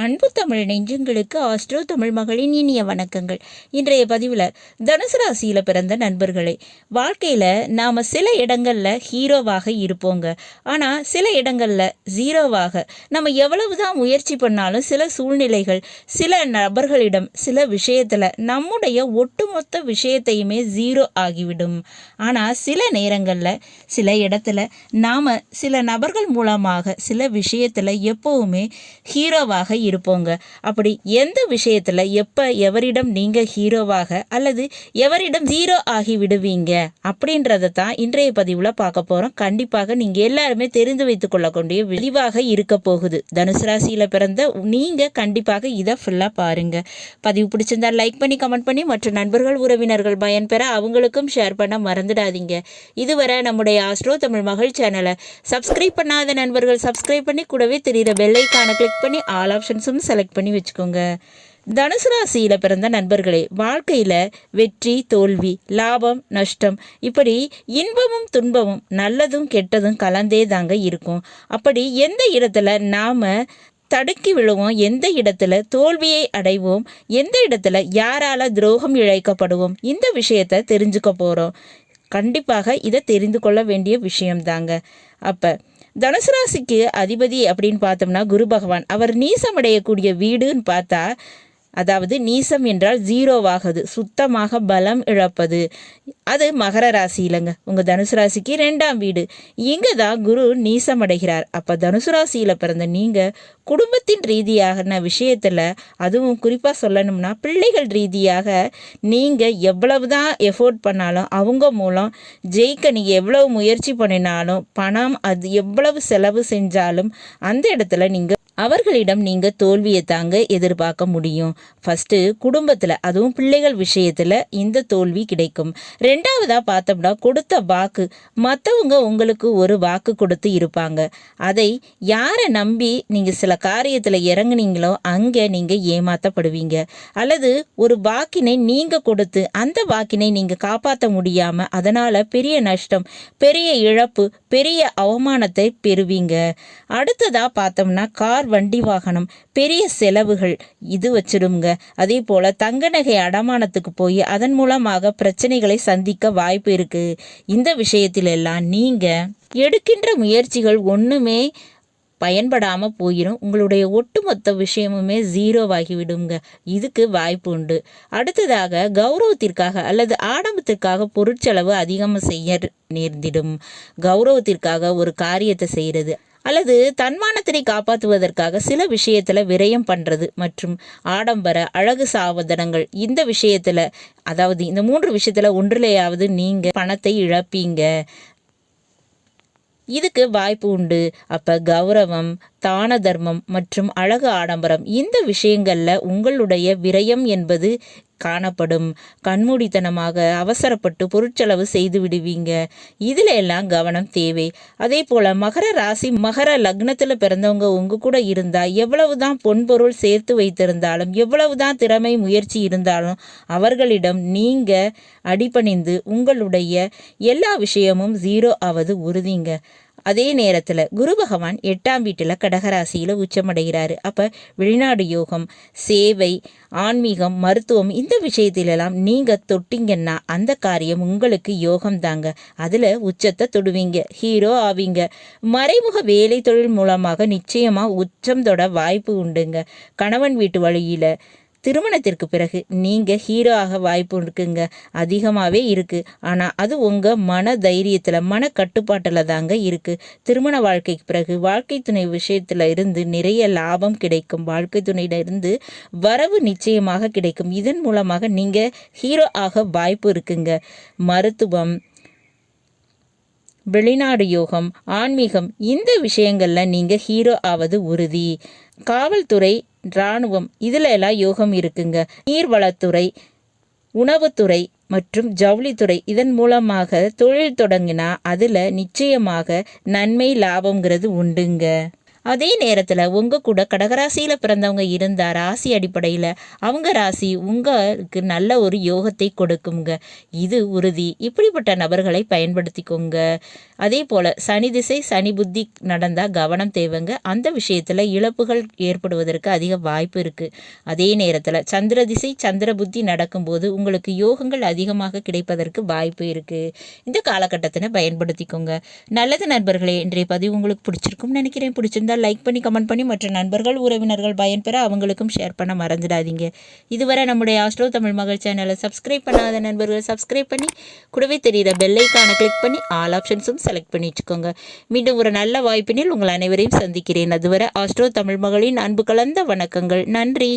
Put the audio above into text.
அன்பு தமிழ் நெஞ்சங்களுக்கு ஆஸ்ட்ரோ தமிழ் மகளின் இனிய வணக்கங்கள். இன்றைய பதிவில் தனுசு ராசியில் பிறந்த நண்பர்களே, வாழ்க்கையில் நாம் சில இடங்களில் ஹீரோவாக இருப்போங்க. ஆனால் சில இடங்களில் ஜீரோவாக நம்ம எவ்வளவு தான் முயற்சி பண்ணாலும் சில சூழ்நிலைகள், சில நபர்களிடம், சில விஷயத்தில் நம்முடைய ஒட்டுமொத்த விஷயத்தையுமே ஜீரோ ஆகிவிடும். ஆனால் சில நேரங்களில் சில இடத்துல நாம் சில நபர்கள் மூலமாக சில விஷயத்தில் எப்போவுமே ஹீரோவாக இருப்போங்க. அப்படி எந்த விஷயத்துல எப்ப எவரிடம் நீங்க ஹீரோவாக அல்லது எவரிடம் ஜீரோ ஆகி விடுவீங்க அப்படின்றத தான் இன்றைய பதிவுல பார்க்க போறோம். கண்டிப்பாக நீங்க எல்லாருமே தெரிந்து வைத்துக் கொள்ளக்கூடிய விரிவாக இருக்க போகுது. தனுசு ராசியில பிறந்த நீங்க கண்டிப்பாக இதை ஃபுல்லா பாருங்க. பதிவு பிடிச்சிருந்தா லைக் பண்ணி கமெண்ட் பண்ணி மற்ற நண்பர்கள் உறவினர்கள் பயன்பெற அவங்களுக்கும் ஷேர் பண்ண மறந்துடாதீங்க. இதுவரை நம்முடைய ஆஸ்ட்ரோ தமிழ் மகள் சேனலை சப்ஸ்கிரைப் பண்ணாத நண்பர்கள் சப்ஸ்கிரைப் பண்ணி கூடவே தெரிகிற பெல் ஐகானை கிளிக் பண்ணி ஆல் ஆப்ஷன்ஸும் செலக்ட் பண்ணி வச்சுக்கோங்க. தனுசு ராசியில் பிறந்த நண்பர்களே, வாழ்க்கையில் வெற்றி தோல்வி, லாபம் நஷ்டம், இப்படி இன்பமும் துன்பமும் நல்லதும் கெட்டதும் கலந்தே தாங்க இருக்கும். அப்படி எந்த இடத்துல நாம் தடுக்கி விழுவோம், எந்த இடத்துல தோல்வியை அடைவோம், எந்த இடத்துல யாரால துரோகம் இழைக்கப்படுவோம், இந்த விஷயத்தை தெரிஞ்சுக்க போகிறோம். கண்டிப்பாக இதை தெரிந்து கொள்ள வேண்டிய விஷயம்தாங்க. அப்போ தனுசு ராசிக்கு அதிபதி அப்படின்னு பார்த்தோம்னா குரு பகவான். அவர் நீசமடையக்கூடிய வீடுன்னு பார்த்தா, அதாவது நீசம் என்றால் ஜீரோவாகுது, சுத்தமாக பலம் இழப்பது, அது மகர ராசி இல்லைங்க. உங்கள் தனுசு ராசிக்கு 2ஆம் வீடு. இங்கே தான் குரு நீசமடைகிறார். அப்போ தனுசு ராசியில் பிறந்த நீங்கள் குடும்பத்தின் ரீதியான விஷயத்தில், அதுவும் குறிப்பாக சொல்லணும்னா பிள்ளைகள் ரீதியாக நீங்கள் எவ்வளவு தான் எஃபோர்ட் பண்ணாலும் அவங்க மூலம் ஜெயிக்க நீங்கள் எவ்வளவு முயற்சி பண்ணினாலும் பணம் அது எவ்வளவு செலவு செஞ்சாலும் அந்த இடத்துல நீங்கள் அவர்களிடம் நீங்கள் தோல்வியை தாங்க எதிர்பார்க்க முடியும். ஃபஸ்ட்டு குடும்பத்தில், அதுவும் பிள்ளைகள் விஷயத்தில் இந்த தோல்வி கிடைக்கும். 2ஆவதாக பார்த்தோம்னா கொடுத்த வாக்கு, மற்றவங்க உங்களுக்கு ஒரு வாக்கு கொடுத்து இருப்பாங்க. அதை யாரை நம்பி நீங்கள் சில காரியத்தில் இறங்குனீங்களோ அங்கே நீங்கள் ஏமாற்றப்படுவீங்க. அல்லது ஒரு வாக்கினை நீங்கள் கொடுத்து அந்த வாக்கினை நீங்கள் காப்பாற்ற முடியாமல் அதனால் பெரிய நஷ்டம், பெரிய இழப்பு, பெரிய அவமானத்தை பெறுவீங்க. அடுத்ததாக பார்த்தோம்னா வண்டி வாகனம், பெரிய செலவுகள் இது வச்சிடுங்க. அதே போல தங்க நகை அடமானத்துக்கு போய் அதன் மூலமாக பிரச்சனைகளை சந்திக்க வாய்ப்பு இருக்கு. இந்த விஷயத்திலெல்லாம் நீங்க எடுக்கின்ற முயற்சிகள் ஒண்ணுமே பயன்படாமல் போயிடும். உங்களுடைய ஒட்டுமொத்த விஷயமுமே ஜீரோவாகி விடுங்க. இதுக்கு வாய்ப்பு உண்டு. அடுத்ததாக கௌரவத்திற்காக அல்லது ஆடம்பத்திற்காக பொருட்செலவு அதிகமாக செய்ய நேர்ந்திடும். கௌரவத்திற்காக ஒரு காரியத்தை செய்கிறது அல்லது தன்மானத்தினை காப்பாற்றுவதற்காக சில விஷயத்தில் விரயம் பண்ணுறது மற்றும் ஆடம்பர அழகு சாதனங்கள், இந்த விஷயத்தில், அதாவது இந்த 3 விஷயத்தில் ஒன்றிலேயாவது நீங்கள் பணத்தை இழப்பீங்க. இதுக்கு வாய்ப்பு உண்டு. அப்போ கௌரவம், தான தர்மம் மற்றும் அழகு ஆடம்பரம், இந்த விஷயங்களில் உங்களுடைய விரயம் என்பது காணப்படும். கண்மூடித்தனமாக அவசரப்பட்டு பொருட்செலவு செய்து விடுவீங்க. இதில் எல்லாம் கவனம் தேவை. அதே போல் மகர ராசி மகர லக்னத்தில் பிறந்தவங்க உங்க கூட இருந்தால் எவ்வளவுதான் பொன்பொருள் சேர்த்து வைத்திருந்தாலும், எவ்வளவுதான் திறமை முயற்சி இருந்தாலும் அவர்களிடம் நீங்கள் அடிபணிந்து உங்களுடைய எல்லா விஷயமும் ஜீரோ ஆவது உறுதிங்க. அதே நேரத்தில் குரு பகவான் 8ஆம் வீட்டில் கடகராசியில் உச்சமடைகிறாரு. அப்போ வெளிநாடு யோகம், சேவை, ஆன்மீகம், மருத்துவம், இந்த விஷயத்திலெல்லாம் நீங்கள் தொட்டிங்கன்னா அந்த காரியம் உங்களுக்கு யோகம் தாங்க. அதில் உச்சத்தை தொடுவீங்க, ஹீரோ ஆவீங்க. மறைமுக வேலை தொழில் மூலமாக நிச்சயமாக உச்சம் தொட வாய்ப்பு உண்டுங்க. கணவன் வீட்டு வழியில் திருமணத்திற்கு பிறகு நீங்கள் ஹீரோ ஆக வாய்ப்பு இருக்குங்க, அதிகமாகவே இருக்குது. ஆனால் அது உங்கள் மன தைரியத்தில், மன கட்டுப்பாட்டில் தாங்க இருக்குது. திருமண வாழ்க்கைக்கு பிறகு வாழ்க்கை துணை விஷயத்தில் இருந்து நிறைய லாபம் கிடைக்கும். வாழ்க்கை துணையிலிருந்து வரவு நிச்சயமாக கிடைக்கும். இதன் மூலமாக நீங்கள் ஹீரோ ஆக வாய்ப்பு இருக்குங்க. மருத்துவம், வெளிநாடு யோகம், ஆன்மீகம், இந்த விஷயங்களில் நீங்கள் ஹீரோ ஆவது உறுதி. காவல்துறை, இராணுவம், இதில் எல்லாம் யோகம் இருக்குங்க. நீர்வளத்துறை, உணவுத்துறை மற்றும் ஜவுளித்துறை, இதன் மூலமாக தொழில் தொடங்கினா அதில் நிச்சயமாக நன்மை லாபங்கிறது உண்டுங்க. அதே நேரத்தில் உங்கள் கூட கடகராசியில் பிறந்தவங்க இருந்தால் ராசி அடிப்படையில் அவங்க ராசி உங்களுக்கு நல்ல ஒரு யோகத்தை கொடுக்குங்க, இது உறுதி. இப்படிப்பட்ட நபர்களை பயன்படுத்திக்கோங்க. அதே போல் சனி திசை சனி புத்தி நடந்தால் கவனம் தேவைங்க. அந்த விஷயத்தில் இழப்புகள் ஏற்படுவதற்கு அதிக வாய்ப்பு இருக்குது. அதே நேரத்தில் சந்திர திசை சந்திர புத்தி நடக்கும்போது உங்களுக்கு யோகங்கள் அதிகமாக கிடைப்பதற்கு வாய்ப்பு இருக்குது. இந்த காலகட்டத்தினை பயன்படுத்திக்கோங்க. நல்லது நண்பர்களே, இன்றைய பதிவு உங்களுக்கு பிடிச்சிருக்கும்னு நினைக்கிறேன். பிடிச்சிருந்தால் லைக் பண்ணி கமெண்ட் பண்ணி மற்ற நண்பர்கள் உறவினர்கள் பயன்பெற அவங்களுக்கும் ஷேர் பண்ண மறந்துடாதீங்க. இதுவரை நம்முடைய ஆஸ்ட்ரோ தமிழ் மகள் சேனலை சப்ஸ்கிரைப் பண்ணாத நண்பர்கள் சப்ஸ்கிரைப் பண்ணி கூடவே தெரிகிற பெல் ஐக்கானை கிளிக் பண்ணி ஆல் ஆப்ஷன்ஸும் செலக்ட் பண்ணி வச்சுக்கோங்க. மீண்டும் ஒரு நல்ல வாய்ப்பினில் உங்கள் அனைவரையும் சந்திக்கிறேன். அதுவரை ஆஸ்ட்ரோ தமிழ் மகளின் அன்பு கலந்த வணக்கங்கள். நன்றி.